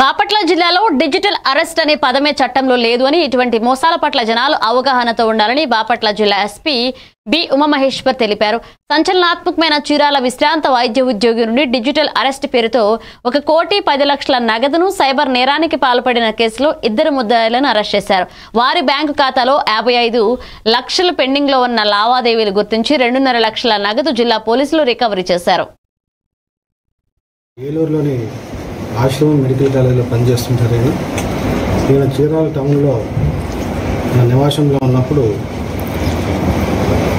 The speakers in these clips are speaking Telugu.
బాపట్ల జిల్లాలో డిజిటల్ అరెస్ట్ అనే పదమే చట్టంలో లేదు అని ఇటువంటి మోసాల పట్ల జనాలు అవగాహనతో ఉండాలని బాపట్ల జిల్లా ఎస్పీ బి ఉమామహేశ్వర్ తెలిపారు. సంచలనాత్మకమైన చీరాల విశ్రాంత వైద్య ఉద్యోగి నుండి డిజిటల్ అరెస్ట్ పేరుతో 1,10,00,000 నగదును సైబర్ నేరానికి పాల్పడిన కేసులో 2 ముద్దాయిలను అరెస్ట్ చేశారు. వారి బ్యాంకు ఖాతాలో 55 లక్షలు పెండింగ్ లో ఉన్న లావాదేవీలు గుర్తించి 2.5 లక్షల నగదు జిల్లా పోలీసులు రికవరీ చేశారు. ఏలూరులోని ఆశ్రమం మెడికల్ కాలేజీలో పనిచేస్తుంటారు. నేను చీరాల టౌన్లో నా నివాసంలో ఉన్నప్పుడు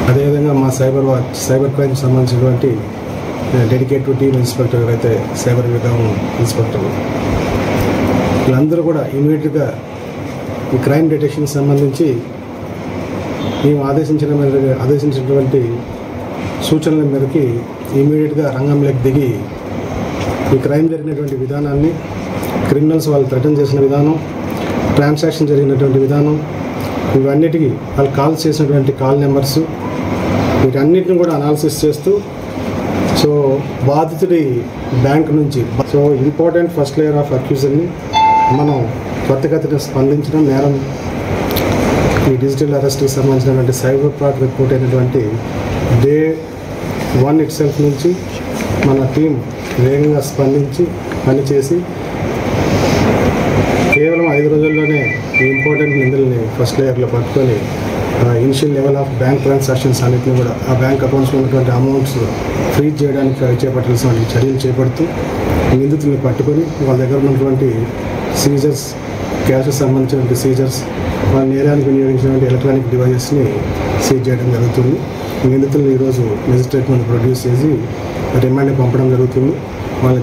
అదేవిధంగా మా సైబర్ క్రైమ్ సంబంధించినటువంటి డెడికేటెడ్ టీమ్ ఇన్స్పెక్టర్ ఎవరైతే సైబర్ విభాగం ఇన్స్పెక్టర్ వీళ్ళందరూ కూడా ఇమీడియట్గా ఈ క్రైమ్ డిటెక్షన్కి సంబంధించి మేము ఆదేశించినటువంటి సూచనల మేరకి ఇమీడియట్గా రంగంలోకి దిగి ఈ క్రైమ్ జరిగినటువంటి విధానాన్ని, క్రిమినల్స్ వాళ్ళు థ్రెటన్ చేసిన విధానం, ట్రాన్సాక్షన్ జరిగినటువంటి విధానం, ఇవన్నిటికీ వాళ్ళు కాల్ చేసినటువంటి కాల్ నెంబర్స్, వీటన్నిటిని కూడా అనాలిసిస్ చేస్తూ సో బాధితుడి బ్యాంక్ నుంచి ఇంపార్టెంట్ ఫస్ట్ లేయర్ ఆఫ్ అక్యూజన్ని మనం త్వరితగతిన స్పందించడం, నేరం ఈ డిజిటల్ అరెస్ట్కి సంబంధించినటువంటి సైబర్ ఫ్రాడ్ రిపోర్ట్ అయినటువంటి డే 1 ఇట్ సెల్ఫ్ నుంచి మన టీం వేగంగా స్పందించి పనిచేసి కేవలం 5 రోజుల్లోనే ఈ ఇంపార్టెంట్ నిందల్ని ఫస్ట్ లేయర్లో పట్టుకొని initial level of bank transactions అన్నింటినీ కూడా ఆ బ్యాంక్ అకౌంట్స్లో ఉన్నటువంటి అమౌంట్స్ ఫ్రీజ్ చేయడానికి చేపట్టాల్సిన చర్యలు చేపడుతూ నిందితుల్ని పట్టుకొని వాళ్ళ దగ్గర ఉన్నటువంటి సీజర్స్, క్యాష్కి సంబంధించినటువంటి సీజర్స్, వాళ్ళ నేరానికి వినియోగించినటువంటి ఎలక్ట్రానిక్ డివైజెస్ని సీజ్ చేయడం జరుగుతుంది. నిందితులను ఈరోజు మెజిస్ట్రేట్ ముందు ప్రొడ్యూస్ చేసి రిమాండ్కి పంపడం జరుగుతుంది. వాళ్ళ